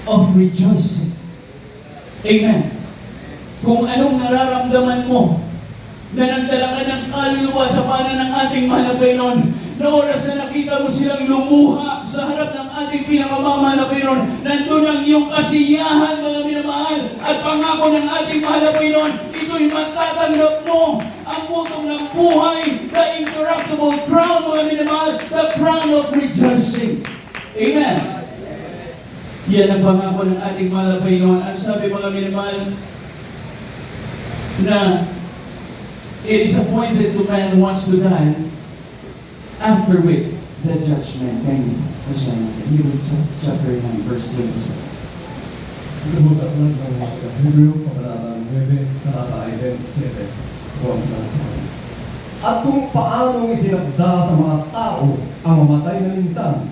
of rejoicing. Amen. Kung anong nararamdaman mo na nagdala ka ng kaluluwa sa panan ng ating mahal na Panginoon, na oras na nakita mo silang lumuha sa harap ng ating pinakamamahal na Panginoon, nandun ang iyong kasiyahan, mga minamahal, at pangako ng ating mahal na Panginoon, ito'y matatanggap mo ang putong ng buhay, the incorruptible crown, mga minamahal, the crown of rejoicing. Amen. Yan ang pangako ng ating mahal na Panginoon. At sabi, mga minamahal, na it is appointed to man once to die, after which the judgment. Can you basahin natin? Hebrews chapter 9, verse 27. Ito po sa ulat ng Hebrew, Kabanata 9, Talata 7, po ang sinasabi. At kung paano itinagda sa mga tao ang mamatay na minsan,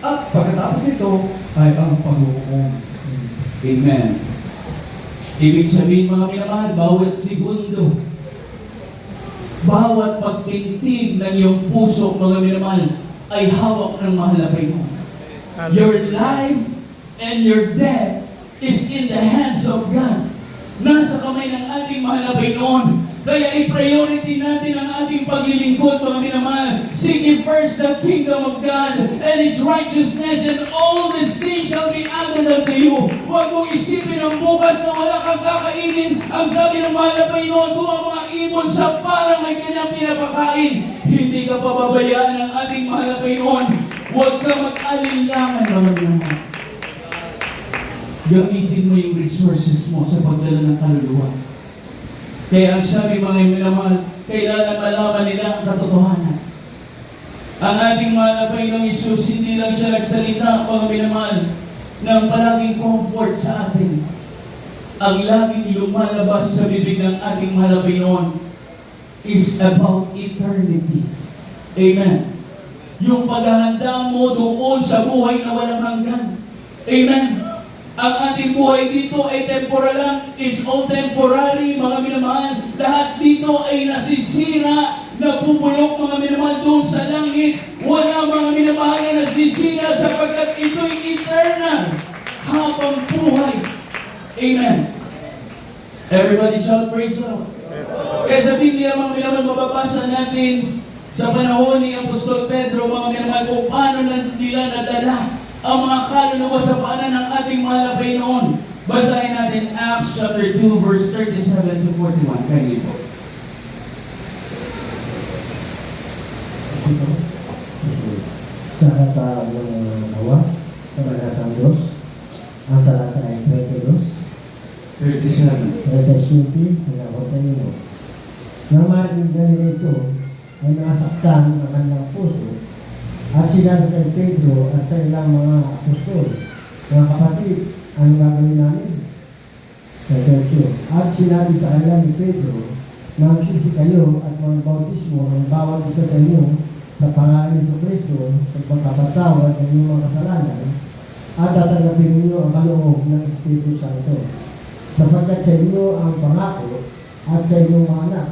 at pagkatapos ito ay ang pag-uong. Amen. Ibig sabihin, mga minamahal, bawat segundo, bawat pagpintig ng iyong puso, mga minamahal, ay hawak ng mahal na Panginoon. Your life and your death is in the hands of God. Nasa kamay ng ating mahal na Panginoon. Kaya i-priority natin ang ating paglilingkod, mga minamahal. Seek ye first the kingdom of God and His righteousness, and all these things shall be added unto you. Huwag mong isipin ang bukas na wala kang kakainin. Ang sabi ng mahal na Panginoon, kung ang mga ibon sa parang may kanyang pinapakain, hindi ka pababayaan ng ating mahal na Panginoon. Huwag ka mag-alinlangan, mga minamahal. Gamitin mo yung resources mo sa pagdala ng kaluluwa. Kaya ang sabi, mga minamahal, kailangan malaman nila ang katotohanan. Ang ating mahal na Panginoong Isus, hindi lang siya nagsalita, mga minamahal, ng palaging comfort sa atin. Ang laging lumalabas sa bibig ng ating mahal na Panginoon is about eternity. Amen. Yung paghahanda mo doon sa buhay na walang hanggan. Amen. Ang ating buhay dito ay temporal lang, is all temporary, mga minamahal. Lahat dito ay nasisira, nabubulok, mga minamahal, doon sa langit. Wala, mga minamahal, na nasisira sapagkat ito'y eternal, habang buhay. Amen. Everybody shout praise the Lord. Kaya sa Biblia, mga minamahal, mababasa natin sa panahon ni Apostol Pedro, mga minamahal, kung paano nila nadala ang mga kaluluwa sa paanan ng ating mahal na Panginoon. Basahin natin Acts chapter 2, verse 37 to 41. Kayo po. Sa Aklat ng Gawa, Kabanata 2, ang talata ay 22, 37. 37, hanggang 41. Nang marinig na nila ito, ay nasaktan ang kanilang puso, at sinabi kay Pedro at sa ilang mga apostol, mga kapatid, ano gagawin namin? Sa 13. At sinabi sa kanila ni Pedro, magsisi kayo at magbautismo ang bawat isa sa inyo sa pangalan ni Kristo sa pagkapatawad ng inyong mga kasalanan, at tatanggapin ninyo ang kaloob ng Espiritu Santo. Sapagkat sa inyo ang pangako at sa inyong mga anak,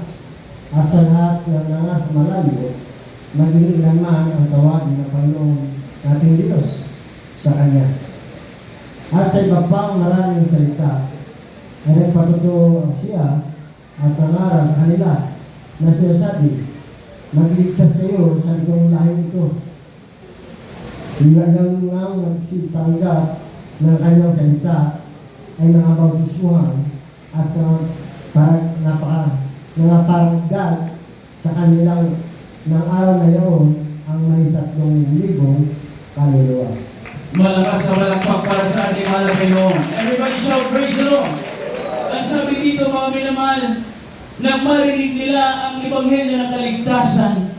at sa lahat ng nasa malayo, maging naman ang tawagin ng Panginoon nating Diyos sa Kanya. At sa iba pang maraming salita, ay nagpatuto siya at nangaral sa kanila na sinasabi, magligtas kayo sa itong lahing ito. Hinggang nga nagsitanggap ng kanyang salita ay nangabautismuhan at napakaragdag sa kanilang ng araw na yun ang may 3,000 kaluluwa. Malakas sa malakpak para sa ating mahal na Panginoon. Everybody shout praise the Lord. Ang sabi dito, mga minamahal, nang marinig nila ang ebanghelyo ng kaligtasan,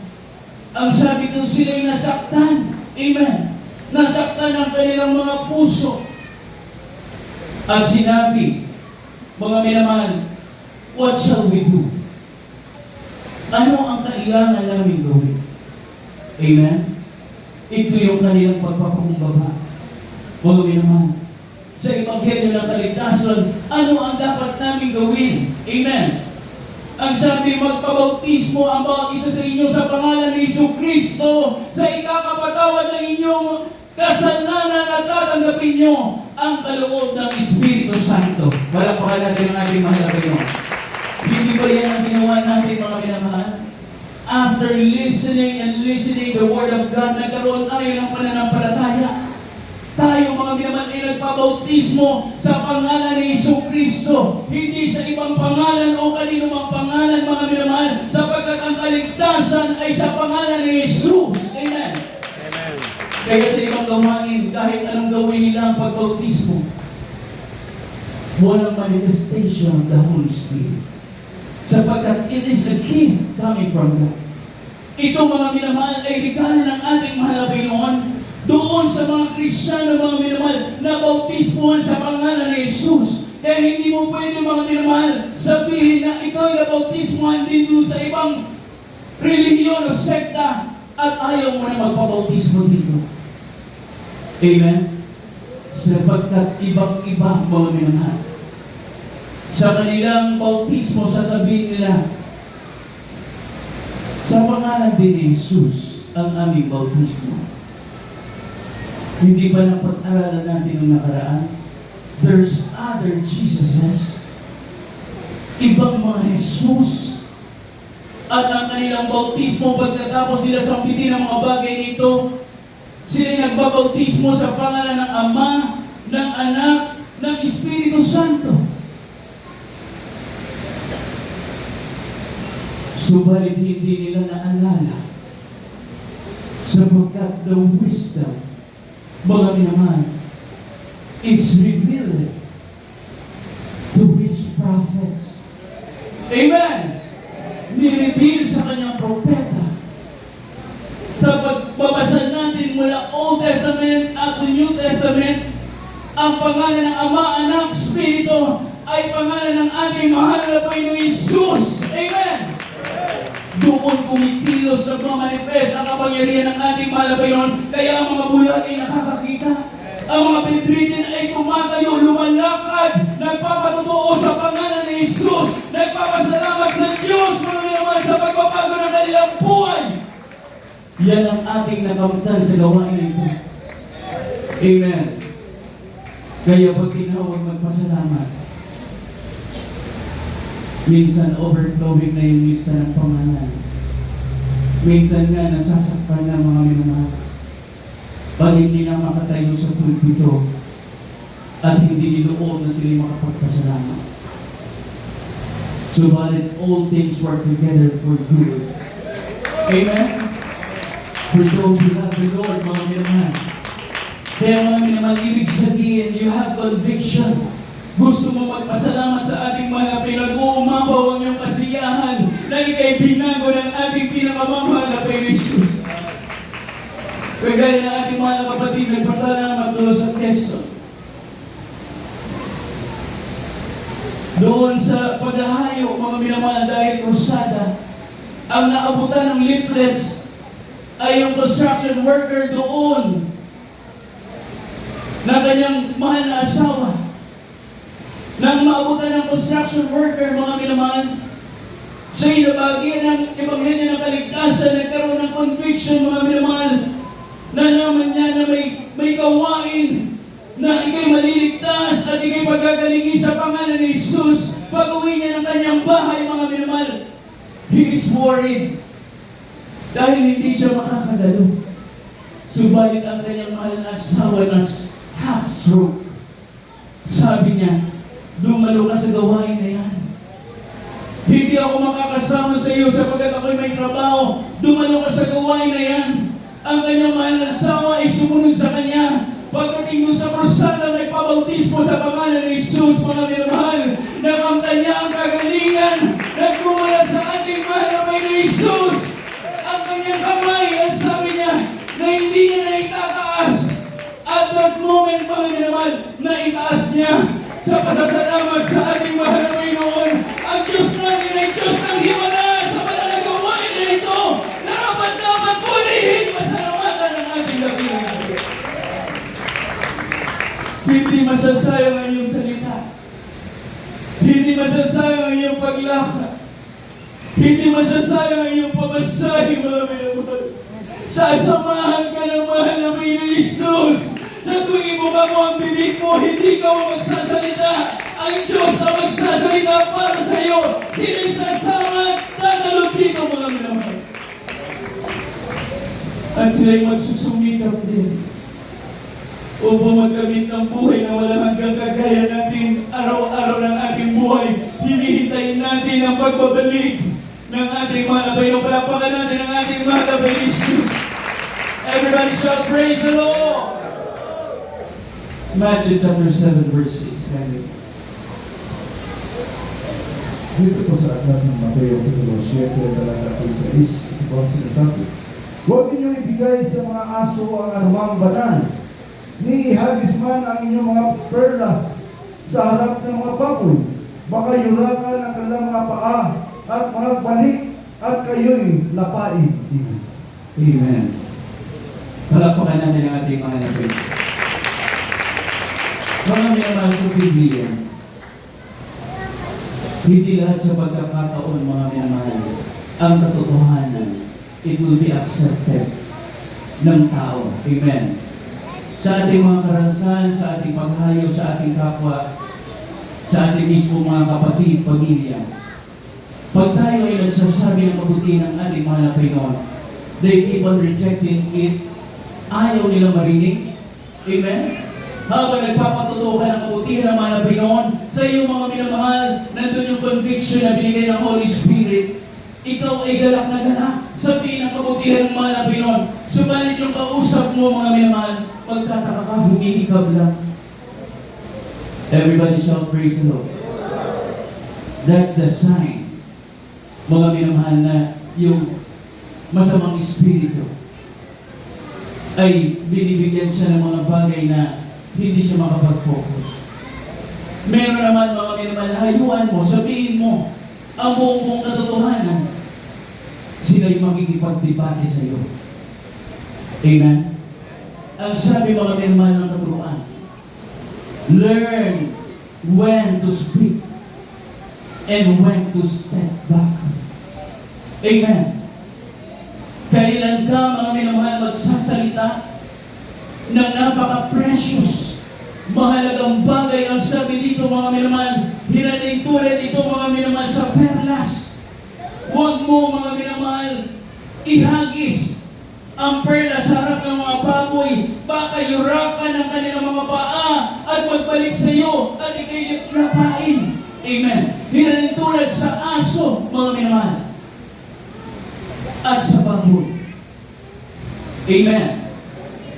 ang sabi dito, sila'y nasaktan. Amen. Nasaktan ang kanilang mga puso. At sinabi, mga minamahal, what shall we do? Ano ang kailangan namin gawin? Amen? Ito yung kanilang pagpapakumbaba. Mga minamahal, sa ebanghelyo ng kaligtasan, ano ang dapat namin gawin? Amen? Ang sabi, magpabautismo ang bawat isa sa inyo sa pangalan ni Jesucristo sa ikakapatawad ng inyong kasalanan at tatanggapin nyo ang kaloob ng Espiritu Santo. Palakpakan natin ang ating mahal na Panginoon. Hindi ba yan ang ginawa natin, mga minamahal? After listening and listening the Word of God, nagkaroon tayo ng pananampalataya. Tayo, mga minamahal, ay nagpabautismo sa pangalan ni Jesucristo, hindi sa ibang pangalan o kanino mang pangalan, mga minamahal, sapagkat ang kaligtasan ay sa pangalan ni Jesus. Amen. Kaya sa ibang gawain, kahit anong gawin nila ang pagbautismo, walang manifestation of the Holy Spirit. Sapagkat it is a gift coming from God. Ito, mga minamahal, ay regalo ng ating mahal na Panginoon doon sa mga Kristiyano, mga minamahal, na bautismohan sa pangalan ni Jesus. Kaya hindi mo pwede, mga minamahal, sabihin na ikaw ay nabautismohan din doon sa ibang relihiyon o sekta at ayaw mo na magpabautismo dito. Amen? Sapagkat ibang-iba, mga minamahal. Sa kanilang bautismo, sasabihin nila, sa pangalan din ni Jesus ang aming bautismo. Hindi ba napag-aralan natin noong nakaraan? There's other Jesuses. Ibang mga Jesus. At ang kanilang bautismo, pagkatapos nila sampitin ang mga bagay nito, sila nagbabautismo sa pangalan ng Ama, ng Anak, ng Espiritu Santo. Subalit hindi nila naalala sapagkat the wisdom, mga minamahal, is revealed to His prophets. Amen! Nireveal sa kanyang propeta. Sa pagbabasa natin mula Old Testament at the New Testament, ang pangalan ng Ama, Anak, Espiritu ay pangalan ng ating mahal na Panginoong Jesus. Amen! Doon kumikilos na manifest ang kapangyarihan ng ating mahal na Panginoon. Kaya ang mga bulag ay nakakakita. Ang mga bedridden ay tumatayo, lumalakad, nagpapatotoo sa pangalan ni Jesus, nagpapasalamat sa Diyos, mga minamahal, sa pagpapago ng kanilang buhay. Yan ang ating nakamtan sa gawain ito. Amen. Kaya pag tinawag magpasalamat, minsan overflowing na yung lista ng pangalan. Minsan nga nasasaktan na mga minamahal. Pag hindi na makatayo sa pulpito at hindi niloob na sila makapagpasalamat. Subalit all things work together for good. Amen? For those who love the Lord, mga minamahal. Kaya mga minamahal, ibig sabihin, you have conviction. Gusto mo magpasalamat sa ating mahal na Panginoon, umabaw ang iyong kasiyahan na ikay binago ng ating pinakamamahal na Panginoon. Kagaya ng ating mahal na kapatid, nagpasalamat doon sa Quezon. Doon sa paghahayo, mga minamahal, dahil krusada, ang naabutan ng leaflets ay yung construction worker doon na kanyang mahal na asawa. Nang maabutan ng construction worker, mga minamahal, sa inabagyan ng Ebanghelyo ng Kaligtasan, nagkaroon ng conviction, mga minamahal, na naman niya na may gawain na ikay maliligtas at ikay pagkagalingin sa pangalan ni Jesus. Pag-uwi niya ng kanyang bahay, mga minamahal, he is worried dahil hindi siya makakadalo. Subalit ang kanyang mahal na asawa na half stroke. Sabi niya, dumalo ka sa gawain na yan. Hindi ako makakasama sa iyo sapagkat ako'y may trabaho. Dumalo ka sa gawain na yan. Ang kanyang mahal na asawa ay sumunod sa kanya. Pagdating doon sa krusada, nagpabautismo sa pangalan ni Jesus, mga minamahal. Nakamtan niya ang kagalingan. Nagpumala sa ating mahal na Panginoon Jesus. Ang kanyang kamay, ang sabi niya, na hindi niya na itataas. At that moment, mga minamahal, na itaas niya sa pasasalamat sa ating mahal na Panginoon. Ang Diyos natin ay Diyos ang himala sa mananagawain na ito. Dapat purihin masalamatan ng ating dakilang. Hindi masasayang ang iyong salita. Hindi masasayang ang iyong paglakad. Hindi masasayang ang iyong pamasahe, mga minamahal. Sasamahan ka ng mahal na Panginoon Jesus. Sa tuwing ibuka mo ang bibig mo, hindi ka magsasalita. Ang Diyos ang magsasalita para sa iyo. Sina'y sasama, tatalog dito mga minamahal. At sila'y magsusumikap din upang magkamit ng buhay na walang hanggang kagaya natin araw-araw ng ating buhay. Hinihintayin natin ang pagbabalik ng ating mahal na Panginoon. Palakpakan natin ang ating mahal na Panginoon Jesus. Everybody shout, praise the Lord! Matthew chapter 7 verse 6. Dito po sa aklat ng Mateo, Kapitulo 7, talata 16, ito po ang sinasabi. Huwag ninyong ibigay sa mga aso ang anumang banal, ni ihagis man ang inyong mga perlas sa harap ng mga baboy. Baka yurakan ang kanilang mga paa at mga balik at kayo'y lapain. Amen. Amen. Palakpakan natin ang ating mahal na Panginoon. Mga minamahal sa Biblia, hindi lahat sa pagkakataon, mga minamahal, ang katotohanan, it will be accepted ng tao. Amen. Sa ating mga karansan, sa ating paghayo, sa ating kapwa, sa ating mismo mga kapatid, pamilya. Pag tayo ay nagsasabi ng kabutihan ng ating mahal na Panginoon, they keep on rejecting it. Ayaw nila marinig. Amen? Habang nagpapatuto ka ng kabutihan ng mahal na Panginoon, sa iyong mga minamahal, nandun yung conviction na binigay ng Holy Spirit. Ikaw ay galak na galak. Sabihin ang kabutihan ng mahal na Panginoon. Subalit yung kausap mo, mga minamahal, magtataka ka, humihikab lang. Everybody shout, praise the Lord. That's the sign, mga minamahal, na yung masamang espiritu ay binibigyan siya ng mga bagay na hindi siya makapag-focus. Meron naman, mga minamahal, hayuan mo, sabihin mo ang buong katotohanan, sila'y makikipagdebate sa iyo. Amen? Ang sabi, mga minamahal ng katuruan, learn when to speak and when to step back. Amen. Kailan ka, mga minamahal, magsasalita na napaka-precious, mahalagang bagay ang sabi dito, mga minamahal, hinaling tulad ito, mga minamahal, sa perlas. Huwag mo, mga minamahal, ihagis ang perlas sa harap ng mga baboy, baka yurakan ang kanilang mga paa at magbalik sa iyo at ikay lapain. Amen. Hinaling tulad sa aso, mga minamahal, at sa baboy. Amen.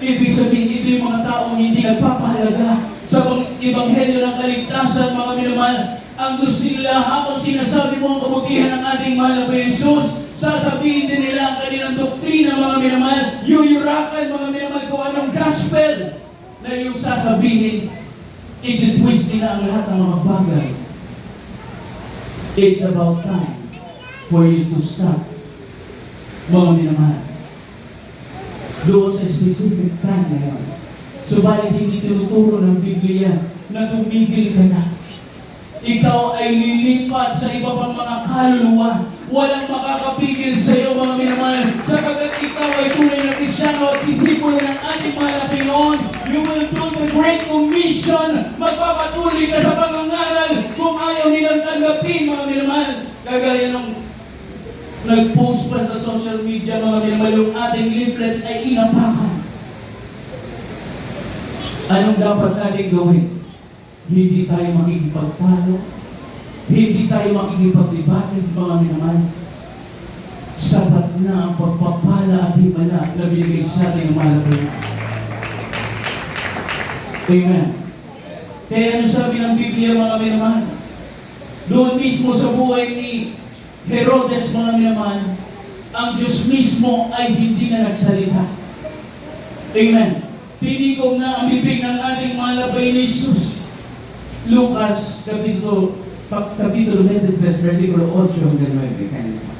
Ibig sabihin, ito yung mga taong hindi nagpapahalaga sa ebanghelyo ng kaligtasan, mga minamahal. Ang gusto nila, habang sinasabi mo ang kabutihan ng ating mahal na Jesus, sasabihin din nila ang kanilang doktrina, mga minamahal. Yuyurakan, mga minamahal, kung anong gospel na yung sasabihin. I-twist nila ang lahat ng mga bagay. It's about time for you to stop, mga minamahal, doon sa specific time na yun. Subalit hindi tinuturo ng Biblia na tumigil ka na. Ikaw ay lilipat sa iba pang mga kaluluwa. Walang makakapigil sa iyo, mga minamahal, sapagkat ikaw ay tunay na Kristyano at disipulo ng ating mahal na Panginoon. You will do the Great Commission. Magpapatuloy ka sa pangangaral kung ayaw nilang tanggapin, mga minamahal. Kagaya nung nag-post pa sa social media, mga minamahal, yung ating leaflets ay inapakan. Anong dapat natin gawin? Hindi tayo makikipagtalo, hindi tayo makikipagdebate, mga minamahal. Sapat na ang pagpapala at himala na binigay sa ating mahal na Panginoon. Amen. Kaya ano sabi ng Biblia, mga minamahal? Doon mismo sa buhay ni Herodes, mga minamahal, ang Diyos mismo ay hindi na nagsalita. Amen. Tinigong na ang bibig ng ating mahal na Panginoon Jesus. Lucas, Kapitulo 20, versikulo 8 hanggang 9.